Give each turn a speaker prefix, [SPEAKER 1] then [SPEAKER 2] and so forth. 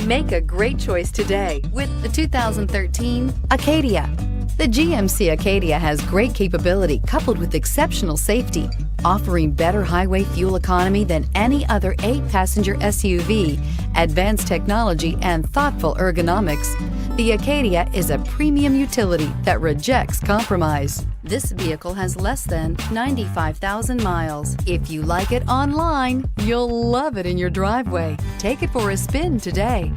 [SPEAKER 1] Make a great choice today with the 2013 Acadia. The GMC Acadia has great capability coupled with exceptional safety, offering better highway fuel economy than any other 8-passenger SUV, advanced technology, and thoughtful ergonomics. The Acadia is a premium utility that rejects compromise. This vehicle has less than 95,000 miles. If you like it online, you'll love it in your driveway. Take it for a spin today.